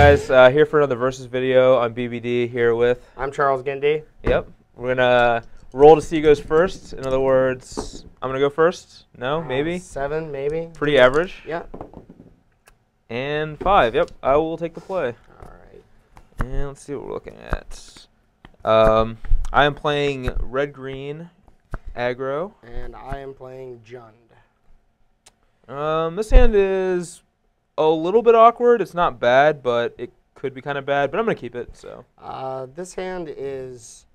guys, here for another Versus video on BBD here with... I'm Charles Gindy. Yep. We're going to roll to see who goes first. In other words, I'm going to go first. No? Maybe? 7, maybe. Pretty average. Yeah. And 5. Yep. I will take the play. All right. And let's see what we're looking at. I am playing red-green aggro. And I am playing Jund. This hand is a little bit awkward. It's not bad, but it could be kind of bad. But I'm going to keep it. So. This hand is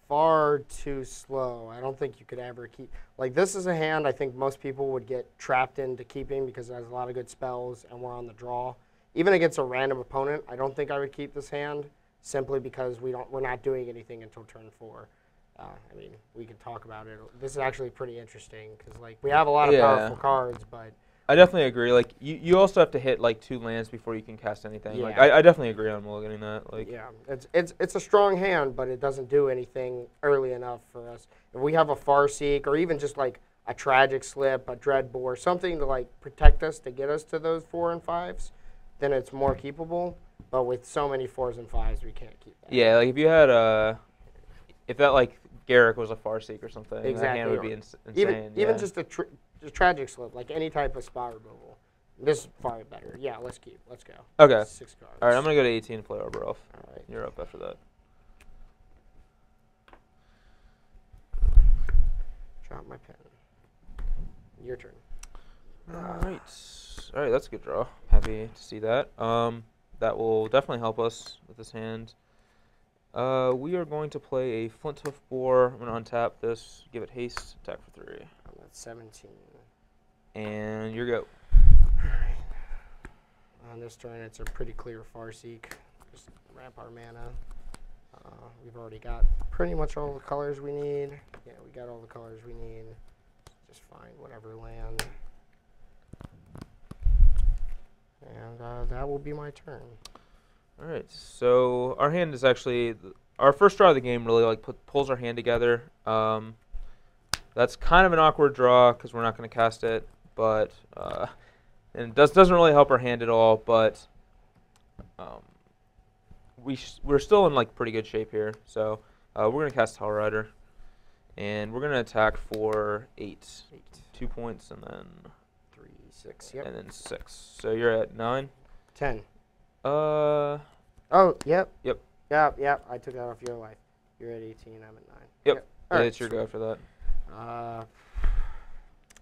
far too slow. I don't think you could ever keep... Like, this is a hand I think most people would get trapped into keeping because it has a lot of good spells and we're on the draw. Even against a random opponent, I don't think I would keep this hand simply because we're not doing anything until turn 4. I mean, we could talk about it. This is actually pretty interesting because, like, we have a lot of powerful cards, but... I definitely agree. Like, you also have to hit, like, 2 lands before you can cast anything. Yeah. Like, I definitely agree on mulliganing that. Like, yeah, it's a strong hand, but it doesn't do anything early enough for us. If we have a Farseek or even just, like, a Tragic Slip, a Dreadbore, something to, like, protect us to get us to those 4 and 5s, then it's more keepable. But with so many 4s and 5s, we can't keep that. Yeah, like, if you had if that, like, Garrick was a Farseek or something, exactly. that hand would be insane. Even just a Tragic Slip, like any type of spot removal. This is far better. Yeah, let's keep. Let's go. Okay. 6 cards. All right, I'm going to go to 18 and play Arbor Elf. All right. You're up after that. Drop my pen. Your turn. All right. All right, that's a good draw. Happy to see that. That will definitely help us with this hand. We are going to play a Flint Hoof Boar. I'm going to untap this, give it haste, attack for 3. I'm at 17. And your go. Alright. On this turn, it's a pretty clear Farseek. Just ramp our mana. We've already got pretty much all the colors we need. Yeah, we got all the colors we need. Just find whatever land. And that will be my turn. All right, so our hand is actually our first draw of the game. Really, like pulls our hand together. That's kind of an awkward draw because we're not going to cast it, but and it doesn't really help our hand at all. But we're still in like pretty good shape here. So we're going to cast Hell Rider, and we're going to attack for 8. 2 points, and then 3, 6. Yep. And then 6. So you're at 9. 10. Oh, yep. Yep. Yep. I took that off your life. You're at 18. I'm at 9. Yep. Right, it's your go for that.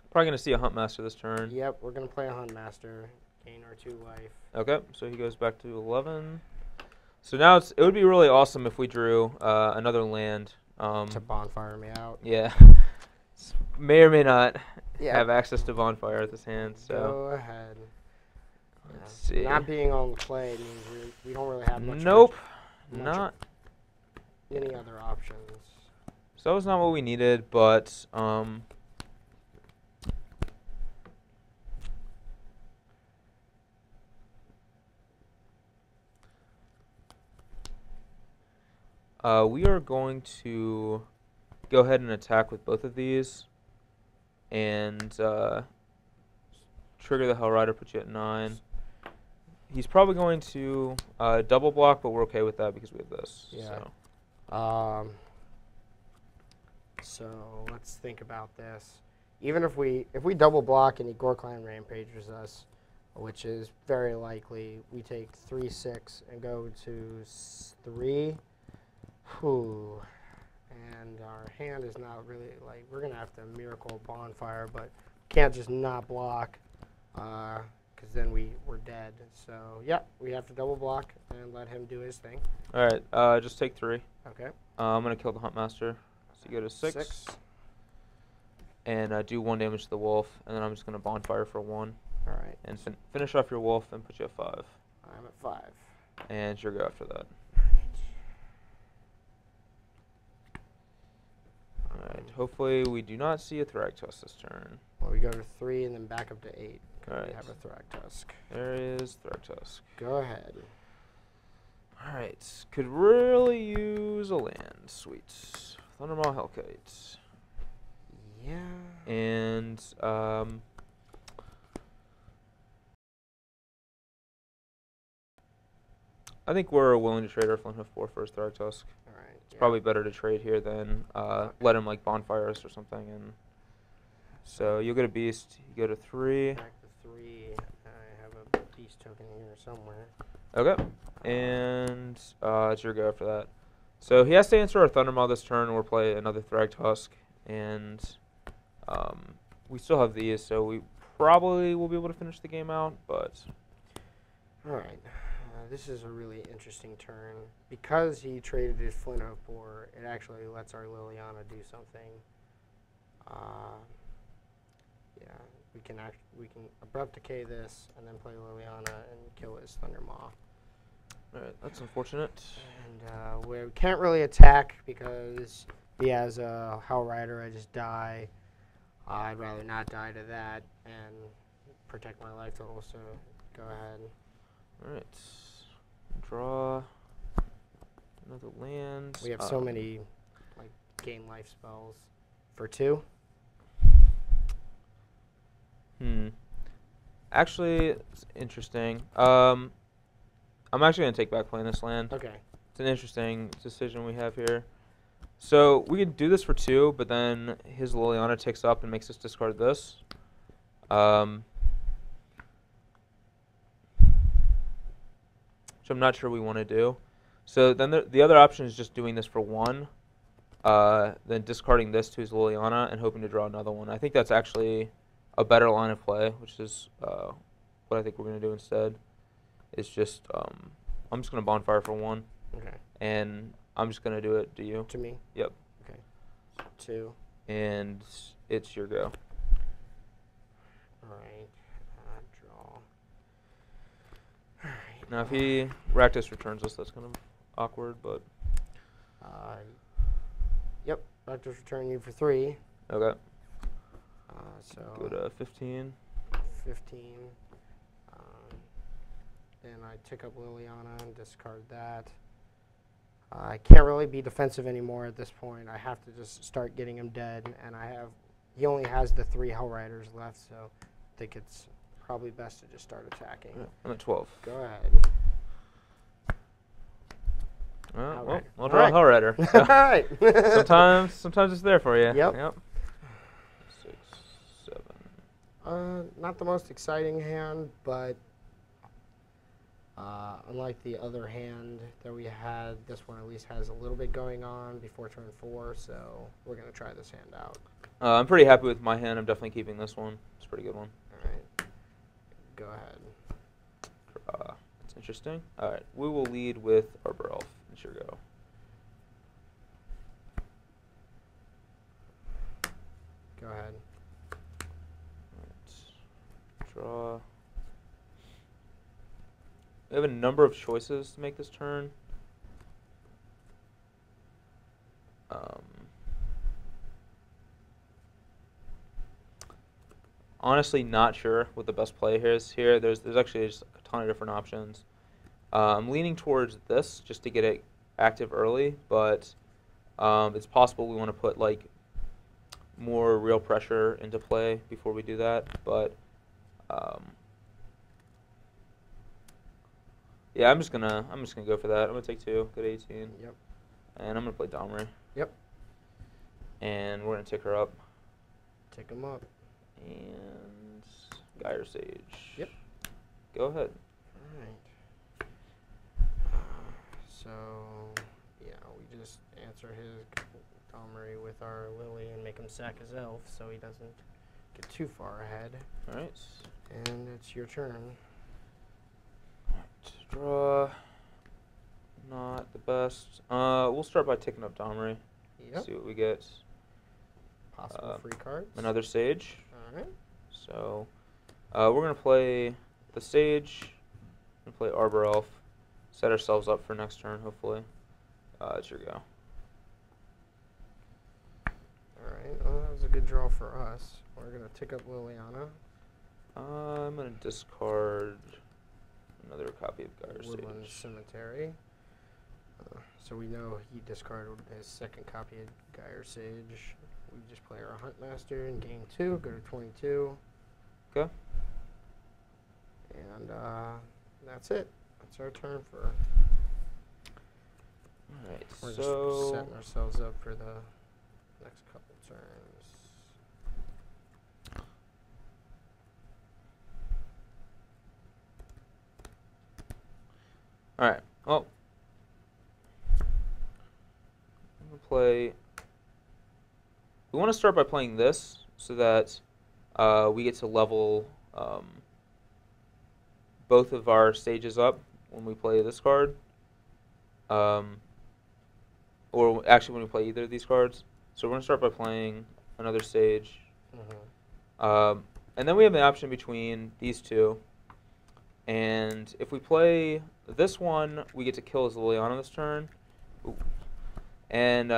Probably going to see a Huntmaster this turn. Yep, we're going to play a Huntmaster. Gain our 2 life. Okay, so he goes back to 11. So now it would be really awesome if we drew another land. To bonfire me out. Yeah. May or may not have access to Bonfire at this hand. So go ahead. Let's see. Not being on the play means we don't really have much. Nope. Not any other options. So that was not what we needed, but we are going to go ahead and attack with both of these and trigger the Hell Rider, put you at 9. He's probably going to double block, but we're okay with that because we have this. Yeah. So let's think about this. Even if we double block and he Gorkline Rampages us, which is very likely, we take 3, 6 and go to 3. Whew. And our hand is not really, like, we're going to have to Miracle Bonfire, but can't just not block because then we're dead. So, yeah, we have to double block and let him do his thing. All right, just take 3. Okay. I'm going to kill the Huntmaster. So you go to 6. And do 1 damage to the wolf, and then I'm just going to Bonfire for 1. All right. And finish off your wolf and put you at 5. I'm at 5. And your go after that. Alright, hopefully we do not see a Thragtusk this turn. Well, we go to 3 and then back up to 8. Alright. We have a Thragtusk. There is Thragtusk. Go ahead. Alright, could really use a land. Sweet. Thundermaw Hellkite. Yeah. And I think we're willing to trade our Flint Hoof 4 for his Thrag Tusk. All right. It's probably better to trade here than let him like bonfire us or something. And so you'll get a beast. You go to 3. Back to 3. I have a beast token here somewhere. Okay. And it's your go for that. So he has to answer our Thundermaw this turn, or play another Thrag Tusk. And we still have these, so we probably will be able to finish the game out. But all right. This is a really interesting turn. Because he traded his Flint Hoof 4, it actually lets our Liliana do something. Yeah, we can Abrupt Decay this, and then play Liliana and kill his Thundermaw. Alright, that's unfortunate. And we can't really attack because he has a Hell Rider. I just die. I'd rather not die to that and protect my life total, so go ahead. Alright. Draw another land. We have so many like gain life spells for 2. Actually, it's interesting. I'm actually going to take back playing this land. Okay. It's an interesting decision we have here. So we could do this for 2, but then his Liliana takes up and makes us discard this. Which I'm not sure we want to do. So then the other option is just doing this for 1, then discarding this to his Liliana and hoping to draw another one. I think that's actually a better line of play, which is what I think we're going to do instead. It's just, I'm just going to bonfire for 1. Okay. And I'm just going to do it. Do you? To me? Yep. Okay. 2. And it's your go. All right. Draw. All right. Now, if he Rakdos returns us, that's kind of awkward, but... Yep. Rakdos return you for 3. Okay. So Go to 15. 15. Then I tick up Liliana and discard that. I can't really be defensive anymore at this point. I have to just start getting him dead, and he only has the 3 Hell Riders left, so I think it's probably best to just start attacking. Yeah, I'm at 12. Go ahead. Well, I'll draw a Hell Rider. So All right. sometimes it's there for you. Yep. 6, 7. Not the most exciting hand, but unlike the other hand that we had, this one at least has a little bit going on before turn 4, so we're going to try this hand out. I'm pretty happy with my hand. I'm definitely keeping this one. It's a pretty good one. All right. Go ahead. It's interesting. All right. We will lead with Arbor Elf. It's your go. Go ahead. Right. Draw. We have a number of choices to make this turn. Honestly, not sure what the best play here is. There's actually just a ton of different options. I'm leaning towards this just to get it active early, but it's possible we want to put like more real pressure into play before we do that. But yeah, I'm just gonna go for that. I'm gonna take 2, go to 18. Yep. And I'm gonna play Domri. Yep. And we're gonna tick her up. Tick them up. And Gyre Sage. Yep. Go ahead. All right. So yeah, we just answer his Domri with our Lily and make him sack his elf, so he doesn't get too far ahead. All right. And it's your turn. Draw. Not the best. We'll start by ticking up Domri. Yep. See what we get. Possible free cards. Another Sage. All right. So we're gonna play the Sage. We're gonna play Arbor Elf. Set ourselves up for next turn, hopefully. It's your go. All right. Well, that was a good draw for us. We're gonna tick up Liliana. I'm gonna discard another copy of Gyre Woodland Sage. Cemetery. So we know he discarded his second copy of Gyre Sage. We just play our Huntmaster in game 2, go to 22. Okay. And that's it. That's our turn for Alright, We're just so setting ourselves up for the next couple turns. alright, well, I'm gonna play. We want to start by playing this so that we get to level both of our stages up when we play this card. Or actually when we play either of these cards. So we're going to start by playing another stage. And then we have the option between these two. And if we play this one, we get to kill his Liliana this turn. Ooh. And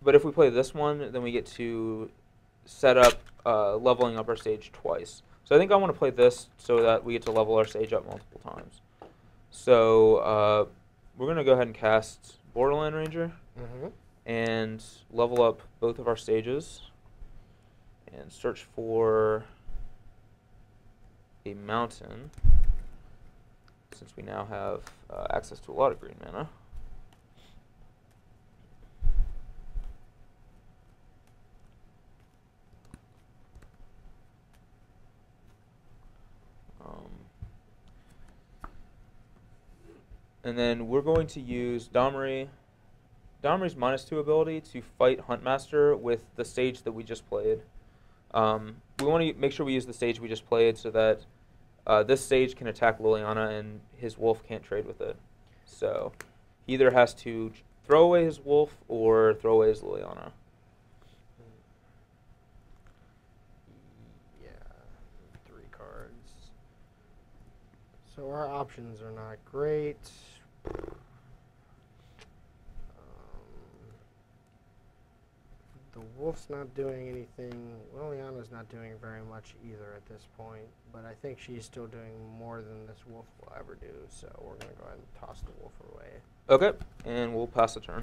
but if we play this one, then we get to set up leveling up our stage twice. So I think I want to play this so that we get to level our stage up multiple times. So we're going to go ahead and cast Borderland Ranger and level up both of our stages and search for a mountain since we now have access to a lot of green mana. And then we're going to use Domri. Domri's -2 ability to fight Huntmaster with the stage that we just played. We want to make sure we use the stage we just played so that this stage can attack Liliana and his wolf can't trade with it. So he either has to throw away his wolf or throw away his Liliana. Yeah, 3 cards. So our options are not great. The wolf's not doing anything. Liliana's not doing very much either at this point, but I think she's still doing more than this wolf will ever do, so we're going to go ahead and toss the wolf away. Okay, and we'll pass the turn.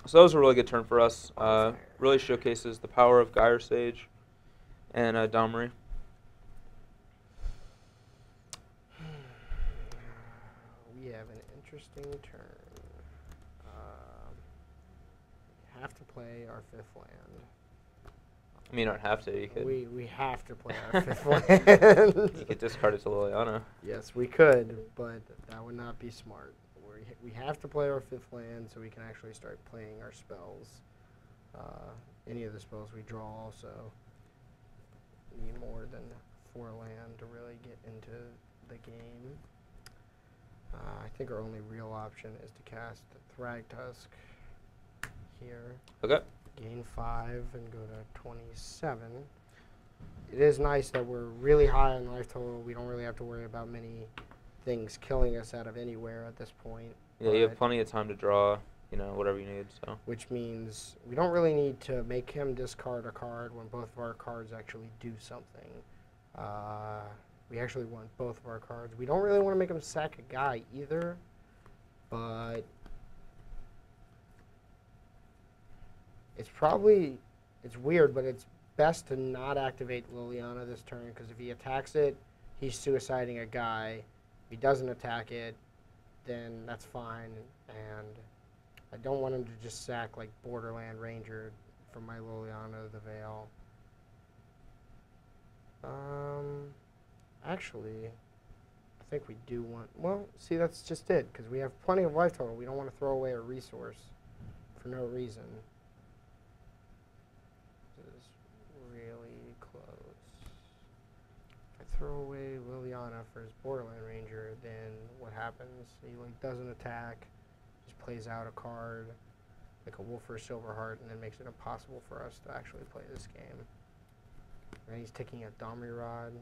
So that was a really good turn for us. Really showcases the power of Gyre Sage and Domri. We have an interesting turn. Have to play our 5th land. I mean, you don't have to. You could. We have to play our 5th land. You could discard it to Liliana. Yes, we could, but that would not be smart. We have to play our 5th land so we can actually start playing our spells. Any of the spells we draw also need more than 4 land to really get into the game. I think our only real option is to cast Thragtusk here. Okay. Gain 5 and go to 27. It is nice that we're really high on life total. We don't really have to worry about many things killing us out of anywhere at this point. Yeah, you have plenty of time to draw, whatever you need. So. Which means we don't really need to make him discard a card when both of our cards actually do something. We actually want both of our cards. We don't really want to make him sack a guy either, but it's weird, but it's best to not activate Liliana this turn, because if he attacks it, he's suiciding a guy. If he doesn't attack it, then that's fine, and I don't want him to just sack like Borderland Ranger from my Liliana of the Veil. Actually, I think we do want, well, see, that's just it, because we have plenty of life total. We don't want to throw away a resource for no reason. Really close. If I throw away Liliana for his Borderland Ranger, then what happens? He doesn't attack, just plays out a card like a Wolf or a Silverheart, and then makes it impossible for us to actually play this game. And he's taking a Domri Rod.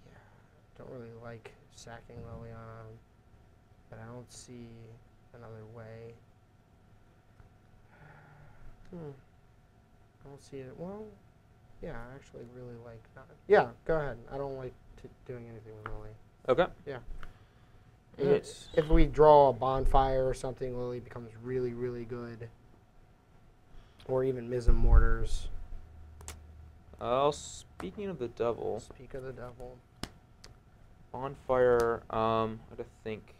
Yeah, don't really like sacking Liliana, but I don't see another way. I don't see it. Well, yeah, I actually really like not. Yeah, go ahead. I don't like doing anything with Lily. Okay. Yeah. Yes. If we draw a Bonfire or something, Lily becomes really, really good. Or even Mism Mortars. Speaking of the devil. Speak of the devil. Bonfire, I gotta think.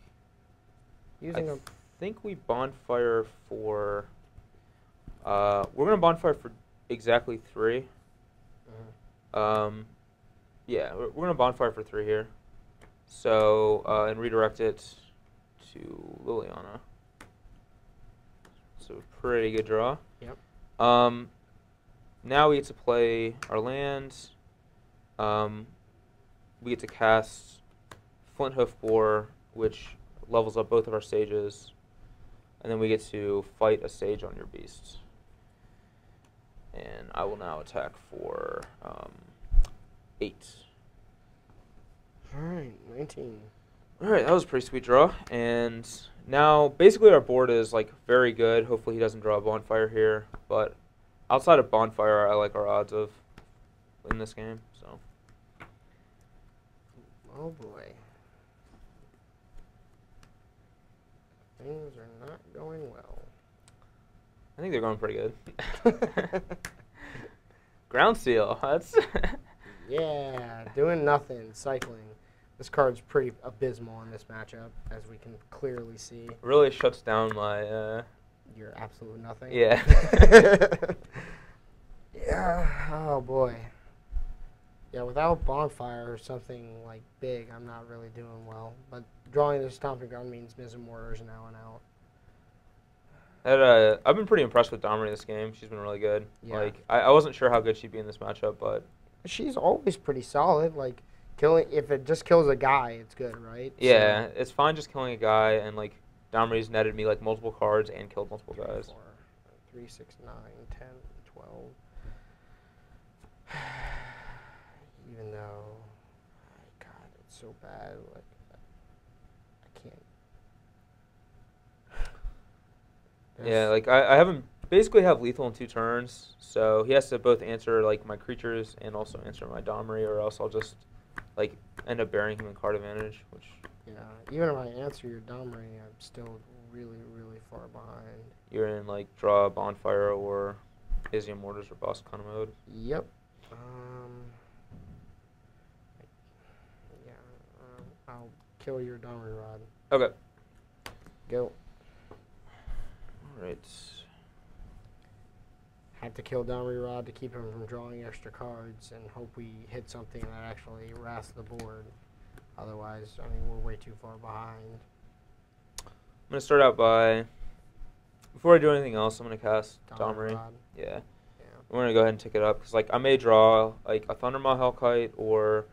Using I think we bonfire for, we're gonna bonfire for exactly 3. Yeah, we're gonna bonfire for 3 here. So, and redirect it to Liliana. So pretty good draw. Yep. Now we get to play our lands. We get to cast Flint Hoof Boar, which levels up both of our sages, and then we get to fight a sage on your beast. And I will now attack for 8. All right, 19. All right, that was a pretty sweet draw. And now, basically, our board is like very good. Hopefully, he doesn't draw a bonfire here. But outside of bonfire, I like our odds of in this game. So. Oh boy. Things are not going well. I think they're going pretty good. Ground Seal. That's. Yeah, doing nothing, cycling. This card's pretty abysmal in this matchup, as we can clearly see. Really shuts down my. Your absolute nothing. Yeah. Yeah. Oh boy. Yeah, without bonfire or something like big, I'm not really doing well. But drawing this stomping ground means Mizzen Mortars now and out. I've been pretty impressed with Domri this game. She's been really good. Yeah. Like I wasn't sure how good she'd be in this matchup, but She's always pretty solid. Like killing, if it just kills a guy, it's good, right? yeah, it's fine just killing a guy, and like Domri's netted me like multiple cards and killed multiple guys. 4, 3, 6, 9, 10, 12. Even though, God, it's so bad. Like I can't. Yeah, like I haven't basically have lethal in 2 turns, so he has to both answer like my creatures and also answer my Domri, or else I'll just like end up burying him in card advantage, which. Yeah, even if I answer your Domri, I'm still really, really far behind. You're in like draw bonfire or Izium Mortars or boss kind of mode. Yep. Yeah. I'll kill your Domri Rod. Okay. Go. All right. Had to kill Domri Rod to keep him from drawing extra cards and hope we hit something that actually wraps the board. Otherwise, I mean, we're way too far behind. I'm going to start out by, before I do anything else, I'm going to cast Domri. Rod. Yeah. Yeah. I'm going to go ahead and tick it up, because like, I may draw like a Thundermaw Hellkite or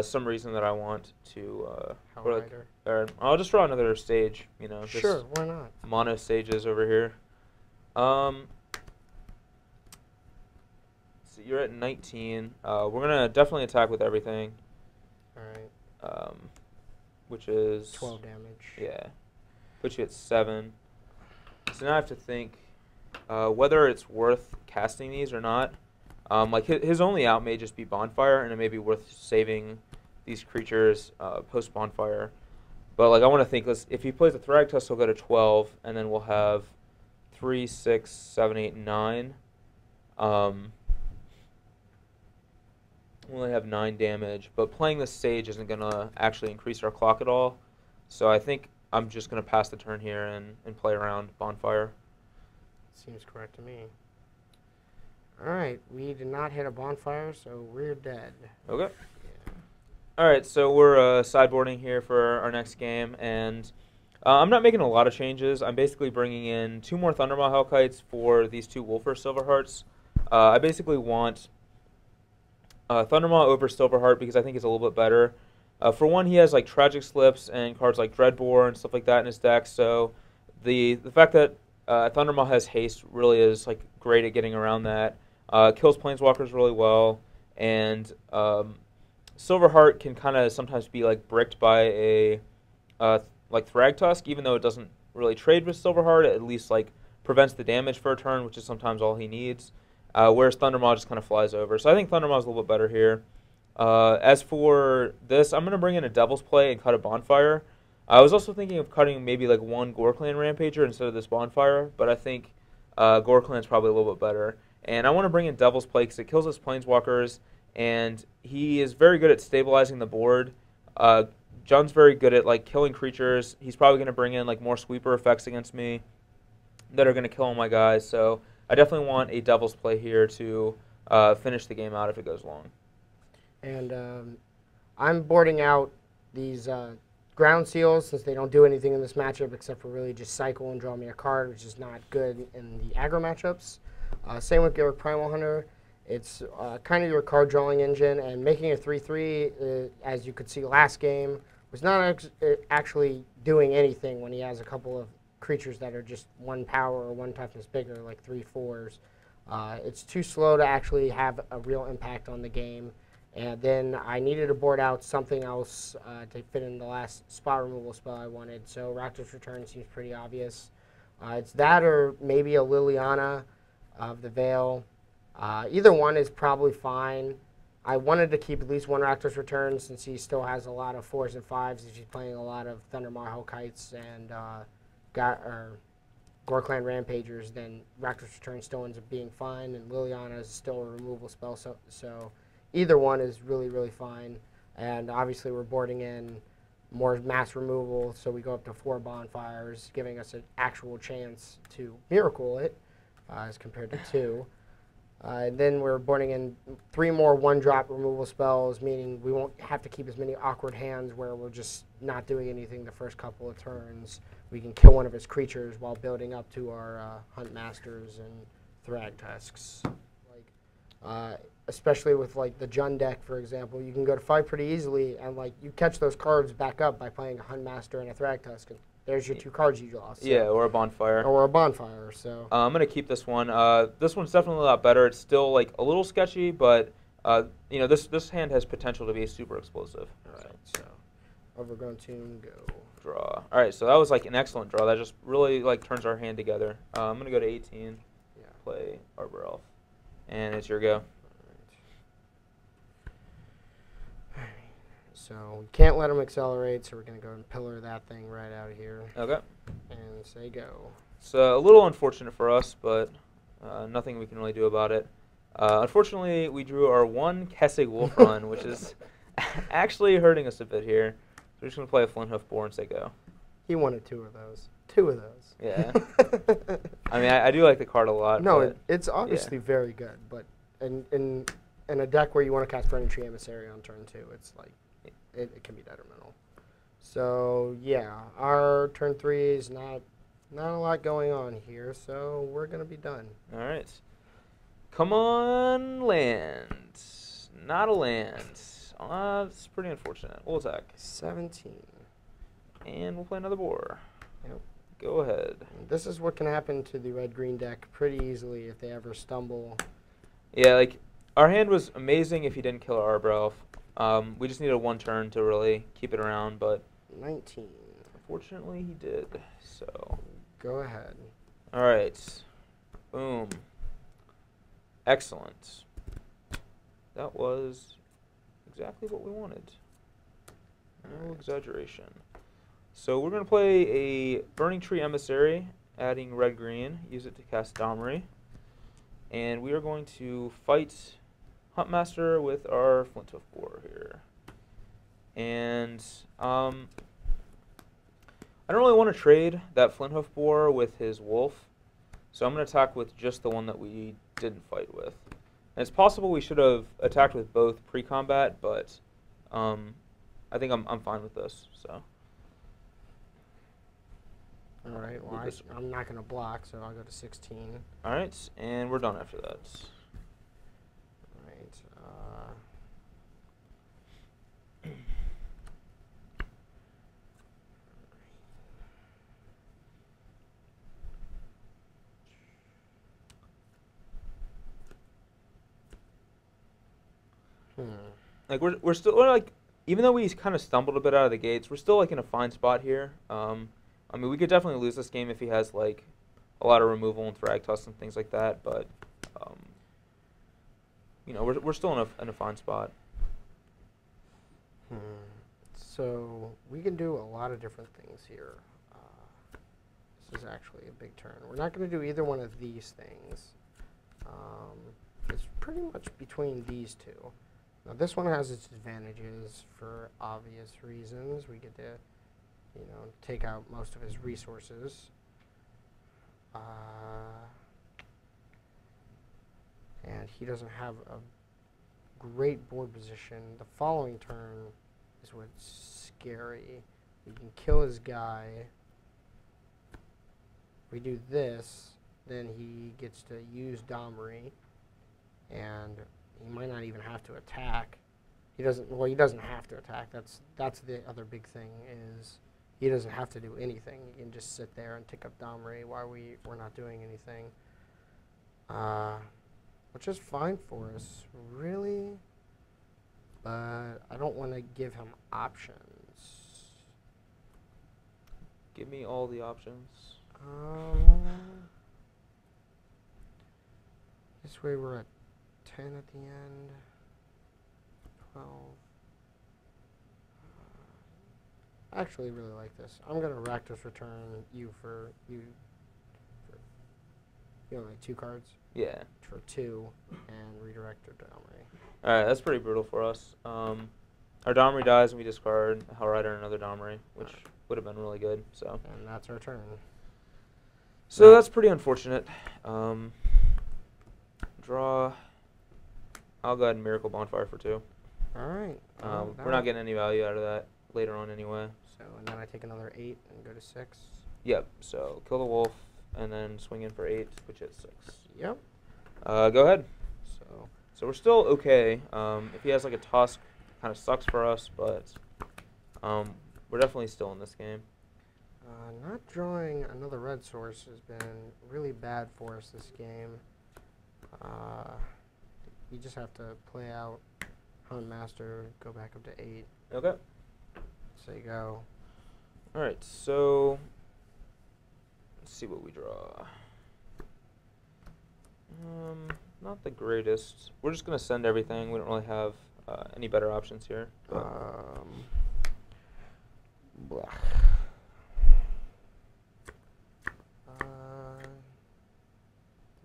some reason that I want to, or I'll just draw another stage, you know. Just sure, why not? Mono sages over here. So you're at 19. We're going to definitely attack with everything. All right. Which is 12 damage. Yeah, puts you at 7. So now I have to think whether it's worth casting these or not. Like his only out may just be bonfire, and it may be worth saving these creatures post bonfire. But like I want to think, if he plays a Thragtusk, he'll go to 12, and then we'll have 3, 6, 7, 8, 9. We only have 9 damage, but playing the Sage isn't going to actually increase our clock at all. So I think I'm just going to pass the turn here and play around Bonfire. Seems correct to me. All right, we did not hit a bonfire, so we're dead. Okay. Yeah. All right, so we're sideboarding here for our next game, and I'm not making a lot of changes. I'm basically bringing in 2 more Thundermaw Hellkites for these 2 Wolfer Silverhearts. I basically want Thundermaw over Silverheart because I think it's a little bit better. For one, he has like Tragic Slips and cards like Dreadbore and stuff like that in his deck. So the fact that Thundermaw has haste really is like great at getting around that. Kills Planeswalkers really well, and Silverheart can kind of sometimes be like bricked by a like Thragtusk, even though it doesn't really trade with Silverheart. It at least like prevents the damage for a turn, which is sometimes all he needs. Whereas Thundermaw just kind of flies over. So I think Thundermaw is a little bit better here. As for this, I'm going to bring in a Devil's Play and cut a Bonfire. I was also thinking of cutting maybe like 1 Gore-Clan Rampager instead of this Bonfire, but I think Gore-Clan's probably a little bit better. And I want to bring in Devil's Play because it kills his Planeswalkers, and he is very good at stabilizing the board. John's very good at like killing creatures. He's probably going to bring in like more sweeper effects against me that are going to kill all my guys. So I definitely want a Devil's play here to finish the game out if it goes long. And I'm boarding out these ground seals since they don't do anything in this matchup except for really just cycle and draw me a card, which is not good in the aggro matchups. Same with your Primal Hunter. It's kind of your card drawing engine, and making a 3/3, as you could see last game, was not actually doing anything when he has a couple of creatures that are just 1 power or 1 toughness bigger, like 3/4s. It's too slow to actually have a real impact on the game. And then I needed to board out something else to fit in the last spot removal spell I wanted. So Rakdos Return seems pretty obvious. It's that or maybe a Liliana of the Veil. Either one is probably fine. I wanted to keep at least one Rakdos Return since he still has a lot of 4s and 5s. He's playing a lot of Thundermaw Hellkites and Gore-Clan Rampagers. Then Rakdos Return still ends up being fine, and Liliana is still a removal spell. So either one is really, really fine. And obviously we're boarding in more mass removal, so we go up to 4 bonfires, giving us an actual chance to miracle it as compared to 2. And then we're boarding in 3 more 1-drop removal spells, meaning we won't have to keep as many awkward hands where we're just not doing anything the first couple of turns. We can kill one of his creatures while building up to our Hunt Masters and Thrag Tusks. Especially with like the Jund deck, for example, you can go to 5 pretty easily, and like you catch those cards back up by playing a Hunt Master and a Thrag Tusk. And there's your 2 cards you lost. So. Yeah, or a bonfire. Or a bonfire. So I'm gonna keep this one. This one's definitely a lot better. It's still like a little sketchy, but you know this hand has potential to be super explosive. All right, so Overgrown Tomb, go. Draw. All right, so that was like an excellent draw. That just really like turns our hand together. I'm gonna go to 18. Yeah. Play Arbor Elf, and it's your go. So we can't let him accelerate, so we're going to go and pillar that thing right out of here. Okay. And say go. It's a little unfortunate for us, but nothing we can really do about it. Unfortunately, we drew our 1 Kessig Wolf Run, which is actually hurting us a bit here. So we're just going to play a Flinthoof Boar and say go. He wanted 2 of those. 2 of those. Yeah. I mean, I do like the card a lot. No, it's obviously very good, but in a deck where you want to cast Burning Tree Emissary on turn 2, it's like, it can be detrimental. So yeah, our turn 3 is not a lot going on here, so we're gonna be done. All right. Come on, land. Not a land. It's pretty unfortunate. We'll attack. 17. And we'll play another boar. Yep. Go ahead. This is what can happen to the red-green deck pretty easily if they ever stumble. Yeah, like our hand was amazing if he didn't kill our Arbor Elf. We just needed 1 turn to really keep it around, but 19. unfortunately he did. So go ahead. all right, boom, excellent. That was exactly what we wanted. No exaggeration. So we're gonna play a Burning Tree Emissary, adding red-green. Use it to cast Domri, and we are going to fight Huntmaster with our Flinthoof Boar here. And I don't really want to trade that Flinthoof Boar with his wolf, so I'm going to attack with just the one that we didn't fight with. And it's possible we should have attacked with both pre-combat, but I think I'm fine with this. So. All right, well, I'm not going to block, so I'll go to 16. All right, and we're done after that. Like we're still like, even though we kind of stumbled a bit out of the gates, we're still like in a fine spot here. I mean, we could definitely lose this game if he has like a lot of removal and Thrag Tusk and things like that. But you know, we're still in a fine spot. So we can do a lot of different things here. This is actually a big turn. We're not going to do either one of these things. It's pretty much between these 2. Now this one has its advantages for obvious reasons. We get to, take out most of his resources. And he doesn't have a great board position. The following turn is what's scary. We can kill his guy. If we do this, then he gets to use Domri, and he might not even have to attack. He doesn't. Well, he doesn't have to attack. That's the other big thing is he doesn't have to do anything. He can just sit there and tick up Domri while we're not doing anything, which is fine for us, really. But I don't want to give him options. Give me all the options. This way we're at 10 at the end. 12. I actually really like this. I'm going to Rakdos return you for like 2 cards. Yeah. For 2 and redirect your Domri. Alright, that's pretty brutal for us. Our Domri dies and we discard a Hellrider and another Domri, which would have been really good. So. And that's our turn. So that's pretty unfortunate. Draw. I'll go ahead and Miracle Bonfire for 2. Alright. We're not getting any value out of that later on anyway. So, and then I take another 8 and go to 6. Yep, so kill the wolf and then swing in for 8, which is 6. Yep. Go ahead. So we're still okay. If he has like a Tusk, kind of sucks for us, but we're definitely still in this game. Not drawing another red source has been really bad for us this game. You just have to play out Hunt Master, go back up to 8. Okay. So you go. Alright, so let's see what we draw. Not the greatest. We're just going to send everything. We don't really have any better options here. Blah.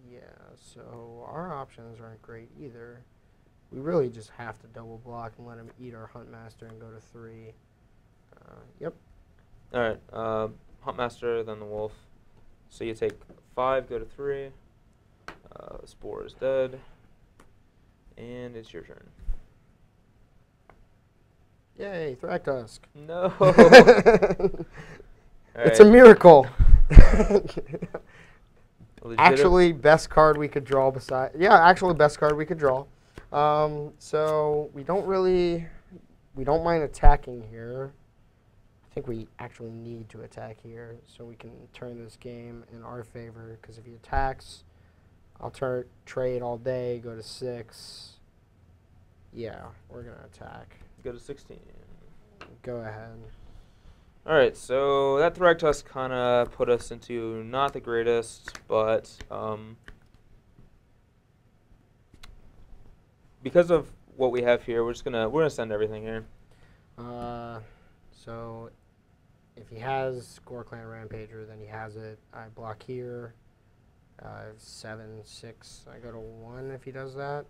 Yeah, so our options aren't great either. We really just have to double block and let him eat our Hunt Master and go to 3. Yep. Alright, Hunt Master, then the wolf. So you take 5, go to 3. Spore is dead. And it's your turn. Yay, Thragtusk. No! It's a miracle. Actually, best card we could draw beside. Yeah, actually best card we could draw. So we don't mind attacking here. I think we actually need to attack here so we can turn this game in our favor. Because if he attacks, I'll trade all day, go to 6. Yeah, we're gonna attack. go to 16. Go ahead. Alright, so that Thragtusk kind of put us into not the greatest, but because of what we have here, we're gonna send everything here. So if he has Gore-Clan Rampager, then he has it. I block here. 7, 6. I go to 1 if he does that,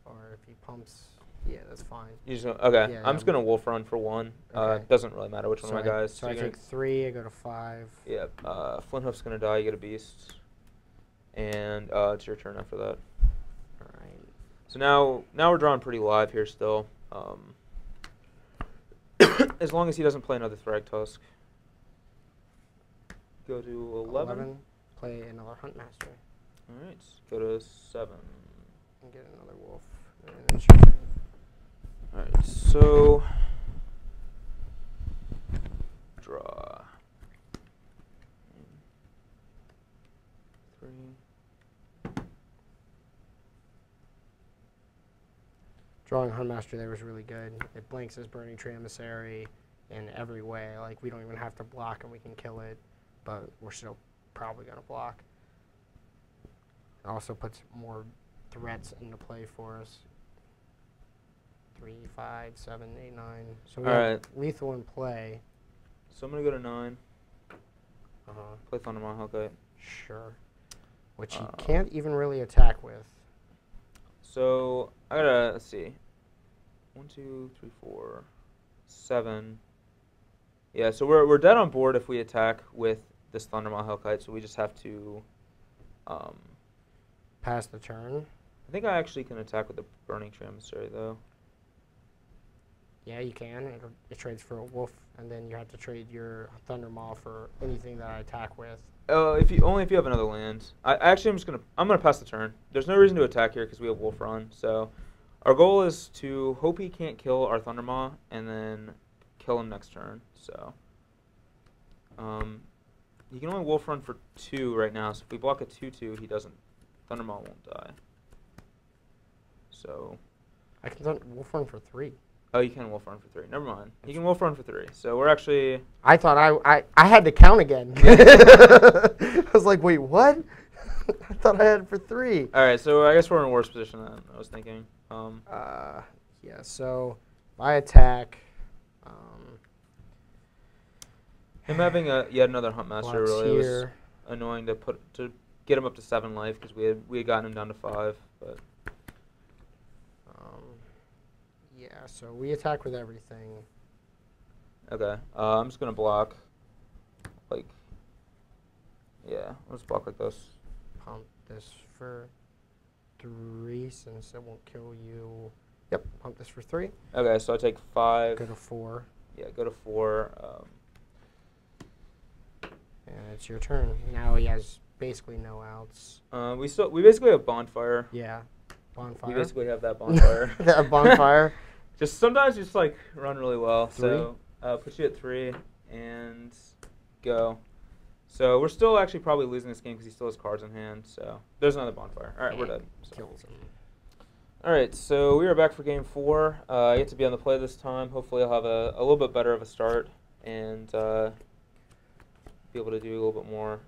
or if he pumps. Yeah, that's fine. Okay, Yeah, I'm just gonna Wolf Run for 1. Okay. Doesn't really matter which one of my guys. So I take 3. I go to 5. Yep. Flinthoof's gonna die. You get a beast, and it's your turn after that. All right. So now we're drawing pretty live here still. As long as he doesn't play another Thragtusk. Go to 11. Play another Hunt Master. All right. Go to 7. And get another wolf. And it's your turn. All right. So draw. 3. Drawing Hunt Master there was really good. It blanks his Burning Tree Emissary in every way. Like, we don't even have to block and we can kill it, but we're still probably going to block. It also puts more threats into play for us. 3, 5, 7, 8, 9. So we have lethal in play. So I'm going to go to 9. Uh-huh. Play Thundermaw Hellkite. Sure. Which he can't even really attack with. So I gotta, let's see. 1, 2, 3, 4, 7. Yeah, so we're dead on board if we attack with this Thundermaw Hellkite, so we just have to. Pass the turn. I think I actually can attack with the Burning Emissary though. Yeah, you can. It trades for a wolf, and then you have to trade your Thundermaw for anything that I attack with. If you have another land. I'm gonna pass the turn. There's no reason to attack here because we have Wolf Run. So our goal is to hope he can't kill our Thundermaw and then kill him next turn. So he can only Wolf Run for 2 right now. So if we block a 2/2, he doesn't. Thundermaw won't die. So I can Wolf Run for 3. Oh, you can Wolf Run for 3. Never mind. He can Wolf Run for 3. So we're actually. I thought I had to count again. I was like, wait, what? I thought I had it for 3. All right, so I guess we're in a worse position than I was thinking. Yeah. So if I attack. Him having yet another Huntmaster really was here. annoying to get him up to 7 life because we had gotten him down to 5. But yeah, so we attack with everything. okay, I'm just gonna block. Like, yeah, let's block like this. Pump this for 3 since it won't kill you. Yep, pump this for 3. Okay, so I take 5. Go to 4. Yeah, go to 4. And it's your turn. Now he has basically no outs. We basically have Bonfire. Yeah, bonfire. We basically have that Bonfire. That bonfire. Just sometimes just like run really well. 3. So put you at 3 and go. So we're still actually probably losing this game because he still has cards in hand. So there's another Bonfire. All right, we're dead. So. Kills him. All right, so we are back for game 4. I get to be on the play this time. Hopefully I'll have a little bit better of a start and be able to do a little bit more.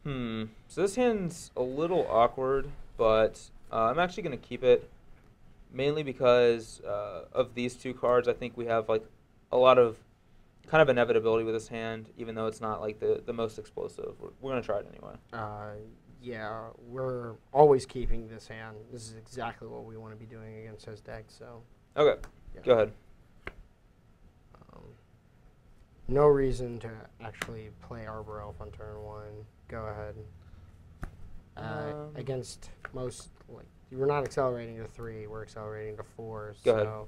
So this hand's a little awkward, but I'm actually going to keep it mainly because of these 2 cards. I think we have like a lot of kind of inevitability with this hand, even though it's not like the most explosive. We're going to try it anyway. Yeah, we're always keeping this hand. This is exactly what we want to be doing against his deck. So. Okay, yeah. Go ahead. No reason to actually play Arbor Elf on turn 1. Go ahead. Against most, like, we're not accelerating to 3. We're accelerating to 4. Go ahead. So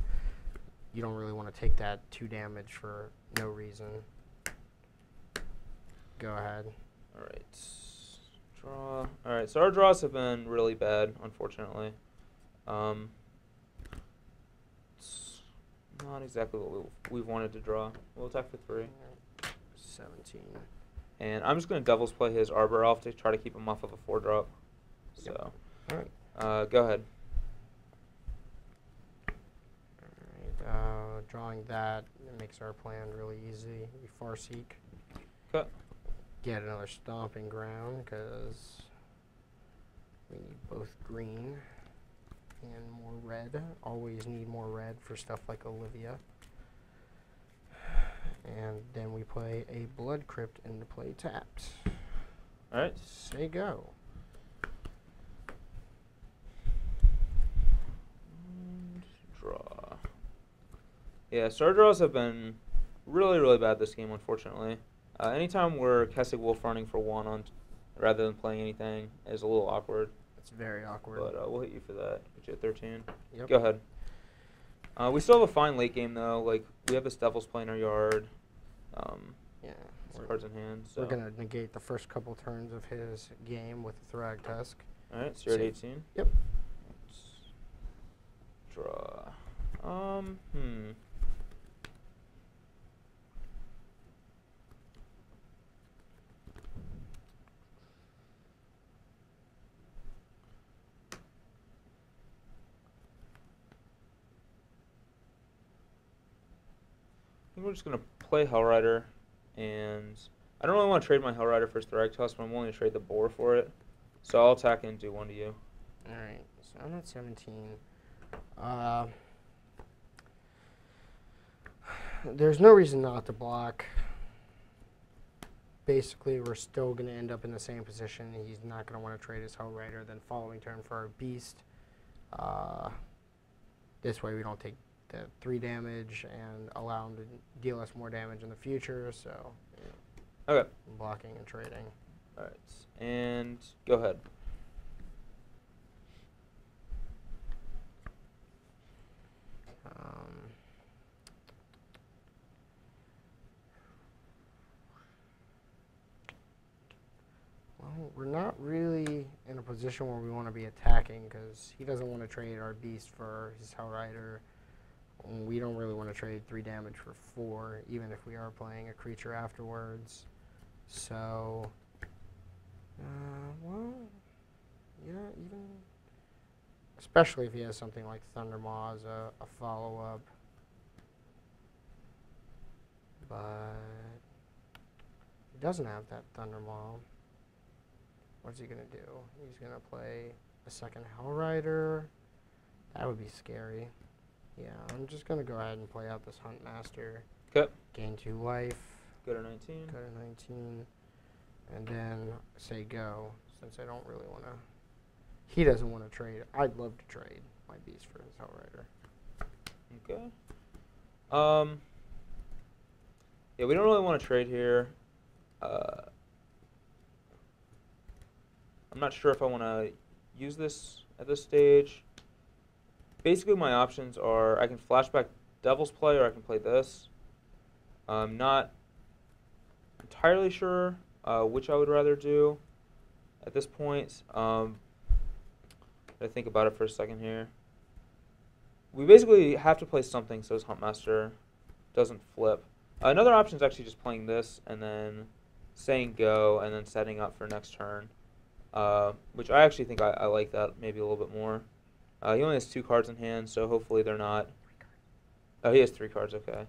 you don't really want to take that 2 damage for no reason. Go ahead. All right. Draw. All right. So our draws have been really bad, unfortunately. It's not exactly what we've wanted to draw. We'll attack for 3. 17. And I'm just going to Devil's play his Arbor Elf to try to keep him off of a 4-drop. So, all right. Go ahead. All right. Drawing that makes our plan really easy. We Farseek. Cut. Get another Stomping Ground because we need both green and more red. Always need more red for stuff like Olivia. And then we play a Blood Crypt into play tapped. All right. Say go. And draw. Yeah, so our draws have been really, really bad this game, unfortunately. Anytime we're casting Wolf Running for 1 on rather than playing anything is a little awkward. It's very awkward. But we'll hit you for that. Put you at 13. Yep. Go ahead. We still have a fine late game, though. Like, we have this Devil's play in our yard. Yeah. Cards in hand. So. We're going to negate the first couple turns of his game with the Thrag Tusk. All right, so you're at 18. Yep. Let's draw. I think we're just going to play Hellrider, and I don't really want to trade my Hellrider for his Thragtusk, but I'm willing to trade the boar for it. So I'll attack and do 1 to you. Alright, so I'm at 17. There's no reason not to block. Basically, we're still going to end up in the same position. He's not going to want to trade his Hellrider, then following turn for our Beast. This way we don't take the 3 damage and allow him to deal us more damage in the future. So, Okay. Blocking and trading. All right. And go ahead. Well, we're not really in a position where we want to be attacking because he doesn't want to trade our beast for his Hellrider. We don't really want to trade 3 damage for 4, even if we are playing a creature afterwards. So, well, yeah, even, especially if he has something like Thundermaw as a follow-up. But he doesn't have that Thundermaw. What's he going to do? He's going to play a second Hellrider. That would be scary. Yeah, I'm just going to go ahead and play out this Huntmaster. Okay. Gain 2 life. Go to 19. Go to 19. And then say go, since I don't really want to. He doesn't want to trade. I'd love to trade my beast for his Hellrider. Okay. Yeah, we don't really want to trade here. I'm not sure if I want to use this at this stage. Basically, my options are I can flashback Devil's Play or I can play this. I'm not entirely sure which I would rather do at this point. I think about it for a second here. We basically have to play something so his Huntmaster doesn't flip. Another option is actually just playing this and then saying go and then setting up for next turn, which I actually think I like that maybe a little bit more. He only has 2 cards in hand, so hopefully they're not. Oh, he has 3 cards. Okay.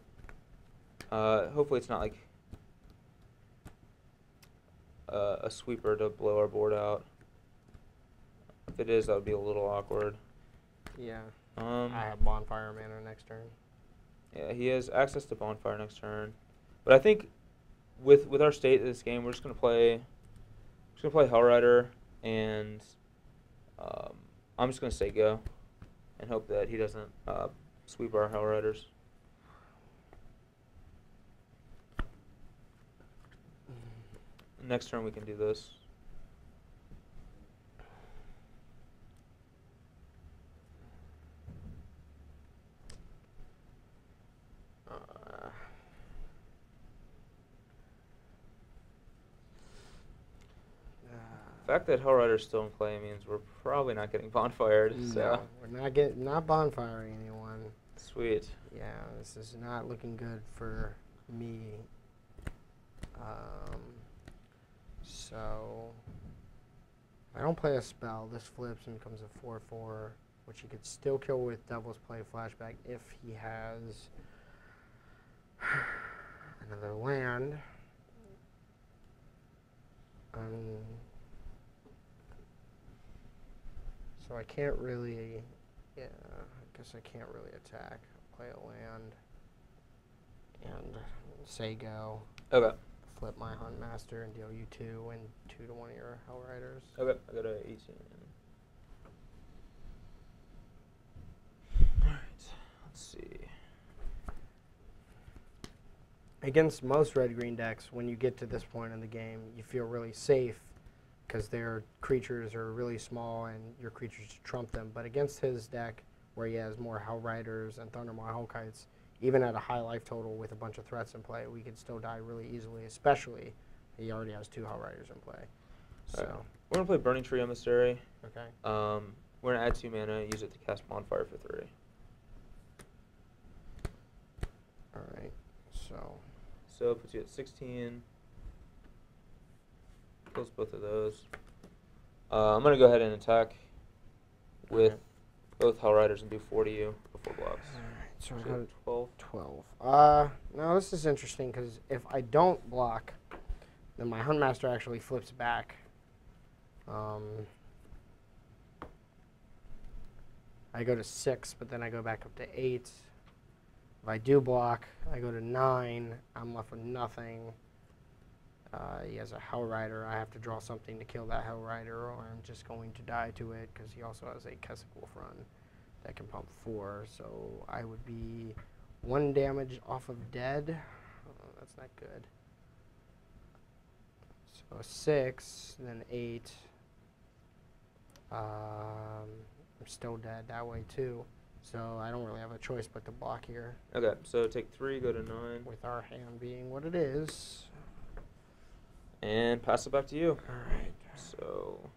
Hopefully it's not like a sweeper to blow our board out. If it is, that would be a little awkward. Yeah. I have Bonfire mana next turn. Yeah, he has access to Bonfire next turn, but I think with our state of this game, we're just gonna play Hellrider, and I'm just gonna say go, and hope that he doesn't sweep our Hellriders. Next turn we can do this. The fact that Hellrider's still in play means we're probably not getting bonfired. No, So. we're not bonfiring anyone. Sweet. Yeah, this is not looking good for me. So I don't play a spell. This flips and becomes a 4/4, which he could still kill with Devil's Play flashback if he has another land. So I can't really, yeah, I guess I can't really attack. Play a land and say go. Okay. Flip my Huntmaster and deal you 2 and 2 to one of your Hellriders. Okay, I got a 18. Alright, let's see. Against most red-green decks, when you get to this point in the game, you feel really safe because their creatures are really small and your creatures trump them. But against his deck, where he has more Hellriders and Thundermaw Hellkites, even at a high life total with a bunch of threats in play, we could still die really easily, especially he already has 2 Hellriders in play. So Right. We're going to play Burning Tree Emissary. Okay. We're going to add 2 mana, use it to cast Bonfire for 3. All right. So it puts you at 16. Kills both of those. I'm going to go ahead and attack with both Hellriders and do 4 to you before blocks. All right. So I So got 12. 12. Now this is interesting because if I don't block, then my Huntmaster actually flips back. I go to 6, but then I go back up to 8. If I do block, I go to 9. I'm left with nothing. He has a Hell Rider. I have to draw something to kill that Hell Rider, or I'm just going to die to it because he also has a Keswick Wolf Run that can pump 4. So I would be 1 damage off of dead. Oh, that's not good. So 6, then 8. I'm still dead that way too. So I don't really have a choice but to block here. Okay, so take 3, go to 9. With our hand being what it is. And pass it back to you. Alright. So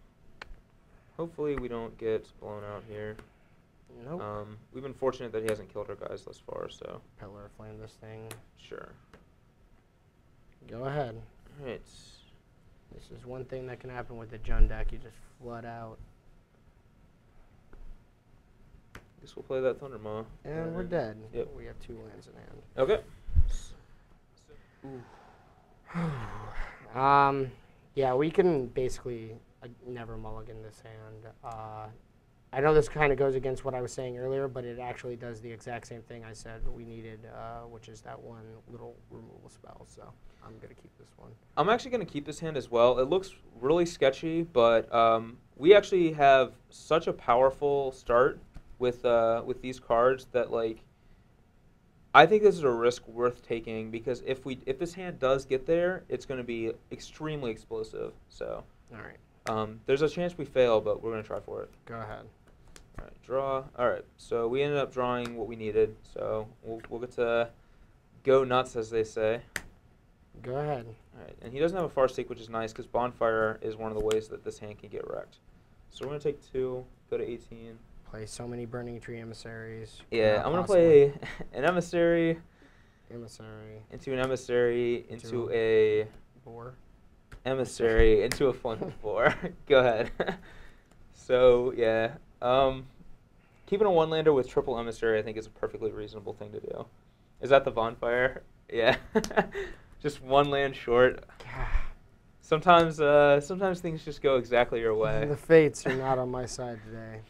hopefully we don't get blown out here. Nope. We've been fortunate that he hasn't killed our guys thus far, so. Pillar of Flame this thing. Sure. Go ahead. Alright. This is one thing that can happen with the Jund deck. You just flood out. Guess we'll play that Thundermaw. And we're dead. Yep. We have 2 lands in hand. Okay. Yeah, we can basically never mulligan this hand. I know this kind of goes against what I was saying earlier, but it actually does the exact same thing I said we needed, which is that one little removal spell. So I'm going to keep this one. I'm actually going to keep this hand as well. It looks really sketchy, but we actually have such a powerful start with these cards that, like, I think this is a risk worth taking, because if this hand does get there, it's going to be extremely explosive. So, all right. There's a chance we fail, but we're going to try for it. Go ahead. All right, draw. All right, so we ended up drawing what we needed. So we'll get to go nuts, as they say. Go ahead. All right, and he doesn't have a Farseek, which is nice, because Bonfire is one of the ways that this hand can get wrecked. So we're going to take 2, go to 18. Play so many Burning Tree Emissaries. Yeah, I'm going to play an Emissary. Emissary. Into an Emissary, into a Boar. Emissary, into a Flame Boar. Go ahead. So, yeah. Keeping a 1-lander with triple Emissary, I think, is a perfectly reasonable thing to do. Is that the Bonfire? Yeah. Just 1 land short. Sometimes things just go exactly your way. The fates are not on my side today.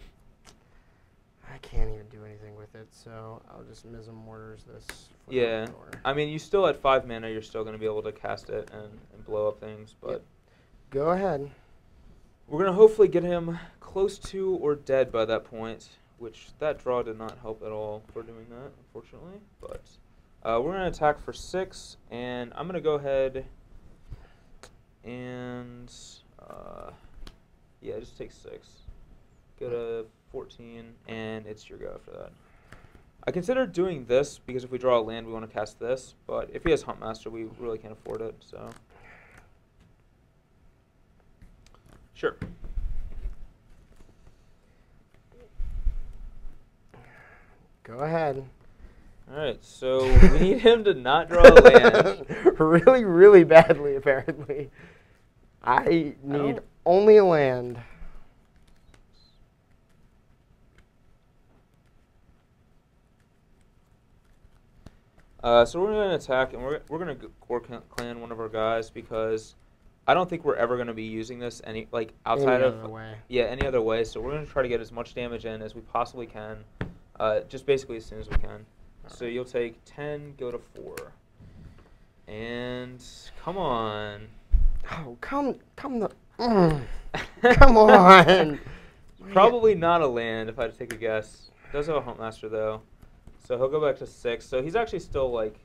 I can't even do anything with it, so I'll just Mism Mortars this. Yeah, I mean, you still at 5 mana, you're still going to be able to cast it and blow up things, but... Yep. Go ahead. We're going to hopefully get him close to or dead by that point, which that draw did not help at all for doing that, unfortunately. But we're going to attack for 6, and I'm going to go ahead and, yeah, just take 6. Go to 14, and it's your go after that. I considered doing this because if we draw a land, we want to cast this, but if he has Huntmaster, we really can't afford it, so... Sure. Go ahead. All right, so we need him to not draw a land. Really, really badly, apparently. I need only a land. So we're going to attack, and we're going to Gore Clan one of our guys, because I don't think we're ever going to be using this outside of any other way. So we're going to try to get as much damage in as we possibly can, just basically as soon as we can. So you'll take 10, go to 4, and come on. Oh, come on. Probably not a land if I had to take a guess. Does have a Huntmaster though, so he'll go back to 6. So he's actually still like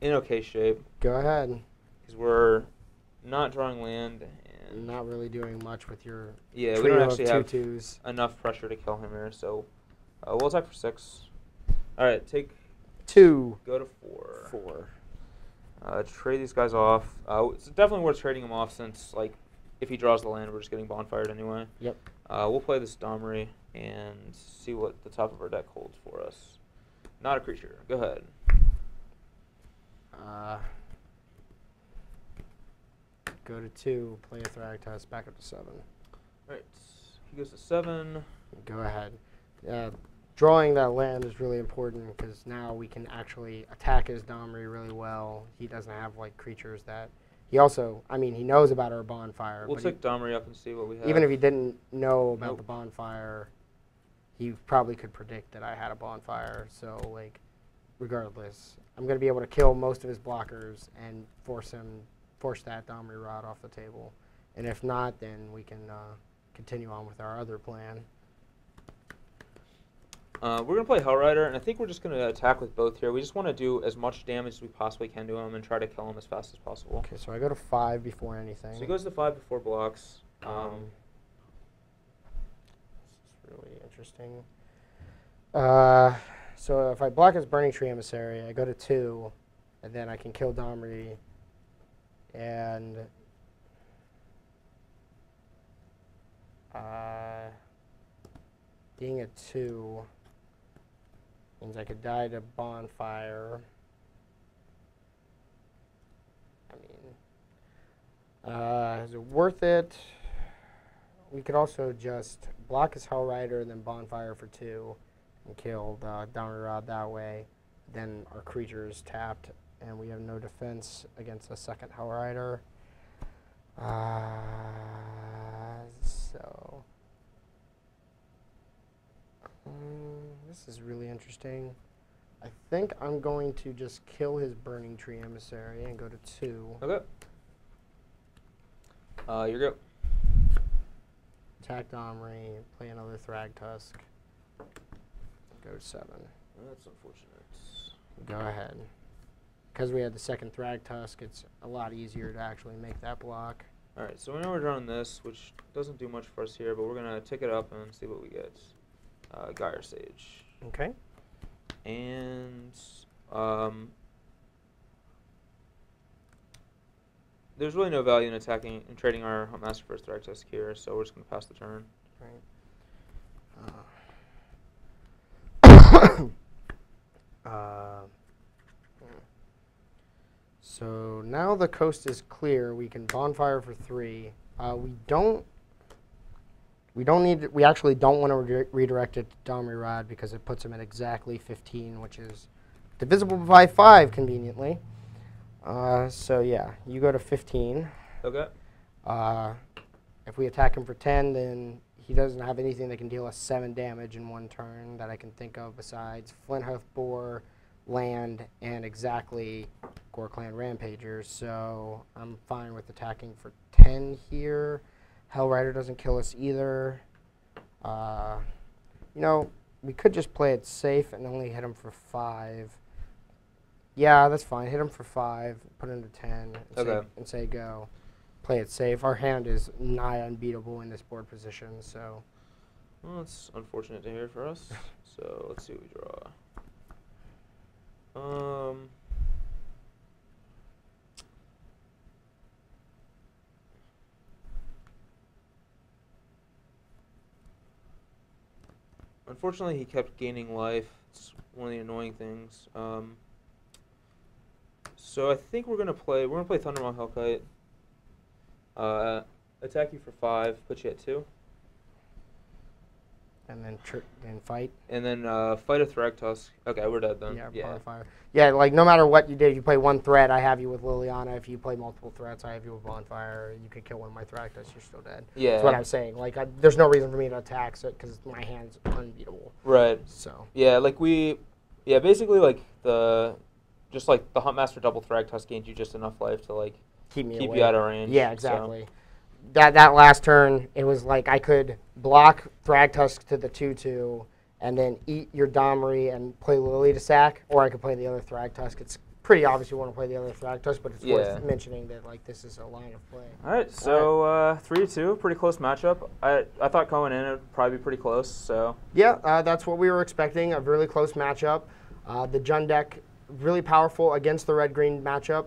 in okay shape. Go ahead. Because we're not drawing land and not really doing much with your we don't actually have twos. Enough pressure to kill him here. So we'll attack for 6. All right, take 2. Go to 4. Trade these guys off. It's definitely worth trading them off since, like, if he draws the land, we're just getting bonfired anyway. Yep. We'll play this Domri and see what the top of our deck holds for us. Not a creature. Go ahead. Go to 2. Play a Thragtusk. Back up to 7. All right. He goes to 7. Go ahead. Drawing that land is really important because now we can actually attack his Domri really well. He doesn't have like creatures that he also. I mean, he knows about our bonfire. We'll take Domri up and see what we have. Even if he didn't know about the bonfire, he probably could predict that I had a bonfire. So like, regardless, I'm gonna be able to kill most of his blockers and force him force that Domri Rod off the table. And if not, then we can continue on with our other plan. We're going to play Hellrider, and I think we're just going to attack with both here. We just want to do as much damage as we possibly can to him and try to kill him as fast as possible. Okay, so I go to 5 before anything. So he goes to 5 before blocks. This is really interesting. So if I block his Burning Tree Emissary, I go to 2, and then I can kill Domri. And being at 2 means I could die to Bonfire. I mean, is it worth it? We could also just block his Hellrider and then Bonfire for 2 and kill the Domri Rod that way. Then our creature is tapped and we have no defense against a second Hellrider. So this is really interesting. I think I'm going to just kill his Burning Tree Emissary and go to 2. Okay. You're go. Attack Domri, play another Thragtusk. Go to 7. That's unfortunate. Go ahead. Because we had the second Thragtusk, it's a lot easier to actually make that block. Alright, so we know we're drawing this, which doesn't do much for us here, but we're going to tick it up and see what we get. Gyre Sage. Okay. And there's really no value in attacking and trading our Huntmaster for a Thragtusk here, so we're just going to pass the turn. Right. So now the coast is clear. We can Bonfire for 3. We actually don't want to redirect it to Domri Rod because it puts him at exactly 15, which is divisible by 5 conveniently. So yeah, you go to 15. Okay. If we attack him for 10, then he doesn't have anything that can deal us 7 damage in one turn that I can think of besides Flinthoof Boar, land, and exactly Gore-Clan Rampagers. So I'm fine with attacking for 10 here. Hellrider doesn't kill us either. You know, we could just play it safe and only hit him for 5. Yeah, that's fine. Hit him for 5, put him to 10, and say go. Play it safe. Our hand is nigh unbeatable in this board position, so. Well, that's unfortunate to hear for us. So let's see what we draw. Unfortunately, he kept gaining life. It's one of the annoying things. So I think we're gonna play Thundermaw Hellkite. Attack you for 5, put you at 2. And then fight. And then fight a Thragtusk. Okay, we're dead then. Yeah, Bonfire. Yeah, like no matter what you did, if you play one threat, I have you with Liliana. If you play multiple threats, I have you with Bonfire. You could kill one of my Thragtusks, you're still dead. Yeah. That's what I'm saying. Like, there's no reason for me to attack because my hand's unbeatable. Right. So. Yeah, basically like the Huntmaster double Thragtusk gained you just enough life to like keep you out of range. Yeah, exactly. So. That last turn, it was like I could block Thragtusk to the 2/2 and then eat your Domri and play Lily to sack, or I could play the other Thragtusk. It's pretty obvious you want to play the other Thragtusk, but it's worth mentioning that like this is a line of play. All right, so 3-2, pretty close matchup. I thought going in it would probably be pretty close. So yeah, that's what we were expecting, a really close matchup. The Jund deck, really powerful against the red-green matchup.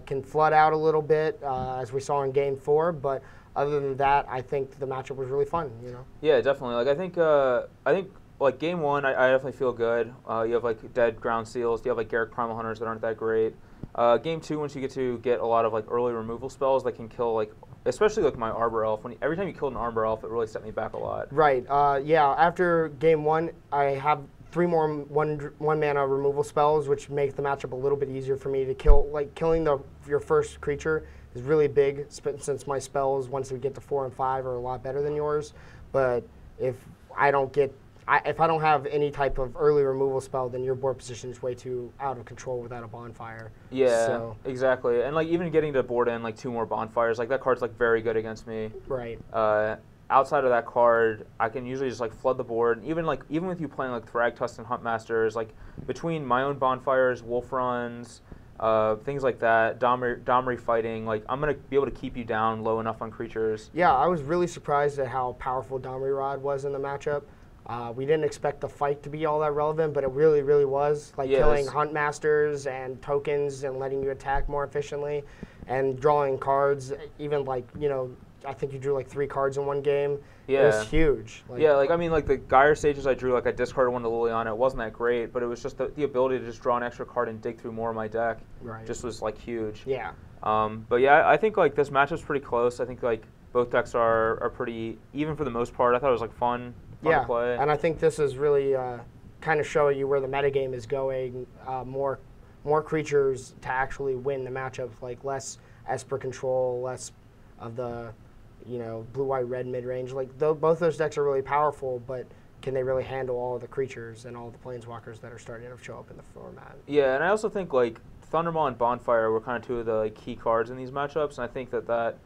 Can flood out a little bit, as we saw in Game 4, but other than that, I think the matchup was really fun. You know. Yeah, definitely. Like I think like Game 1, I definitely feel good. You have like dead ground seals. You have like Garruk Primal Hunters that aren't that great. Game 2, once you get a lot of like early removal spells that can kill like, especially like my Arbor Elf. Every time you killed an Arbor Elf, it really set me back a lot. Right. Yeah. After Game 1, I have 3 more one mana removal spells, which make the matchup a little bit easier for me to kill. Like killing your first creature is really big, since my spells once we get to 4 and 5 are a lot better than yours. But if I don't get if I don't have any type of early removal spell, then your board position is way too out of control without a bonfire. Yeah, So, exactly. And like even getting to board in like 2 more bonfires, like that card's like very good against me. right. Outside of that card, I can usually just like flood the board. Even with you playing like Thragtusk and Huntmasters, like between my own bonfires, wolf runs, things like that, Domri fighting, like I'm gonna be able to keep you down low enough on creatures. Yeah, I was really surprised at how powerful Domri Rod was in the matchup. We didn't expect the fight to be all that relevant, but it really, really was. Like killing Huntmasters and tokens and letting you attack more efficiently and drawing cards, even like, I think you drew like 3 cards in one game. Yeah. It was huge. I mean, like the Gyre Stages I drew, like I discarded one to Liliana. It wasn't that great, but it was just the ability to just draw an extra card and dig through more of my deck. Right. Just was like huge. Yeah. But yeah, I think like this matchup's pretty close. I think like both decks are pretty even for the most part. I thought it was like fun to play. And I think this is really kind of showing you where the metagame is going. More creatures to actually win the matchups, like less Esper control, less of the blue, white, red mid-range. Like both those decks are really powerful, but can they really handle all of the creatures and all the planeswalkers that are starting to show up in the format? Yeah, and I also think like Thundermaw and Bonfire were kind of 2 of the like key cards in these matchups, and I think that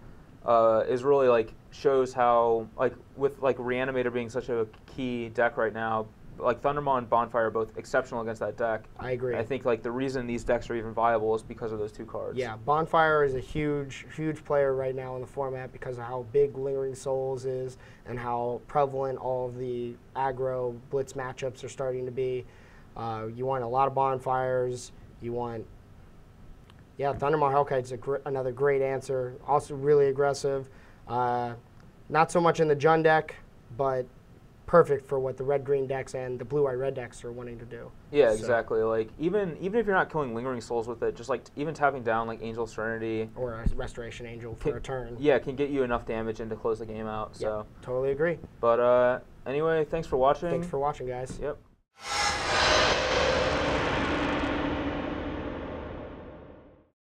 is really like shows how like with like Reanimator being such a key deck right now, like Thundermaw and Bonfire are both exceptional against that deck. I agree. I think like the reason these decks are even viable is because of those 2 cards. Yeah, Bonfire is a huge player right now in the format because of how big Lingering Souls is and how prevalent all of the aggro blitz matchups are starting to be. You want a lot of bonfires. You want, Thundermaw Hellkite's another great answer. Also really aggressive. Not so much in the Jund deck, but perfect for what the red-green decks and the blue-white-red decks are wanting to do. Yeah, exactly. Like even if you're not killing Lingering Souls with it, just like even tapping down like Angel Serenity or a Restoration Angel for a turn. Yeah, can get you enough damage and to close the game out. So totally agree. But anyway, thanks for watching. Thanks for watching, guys. Yep.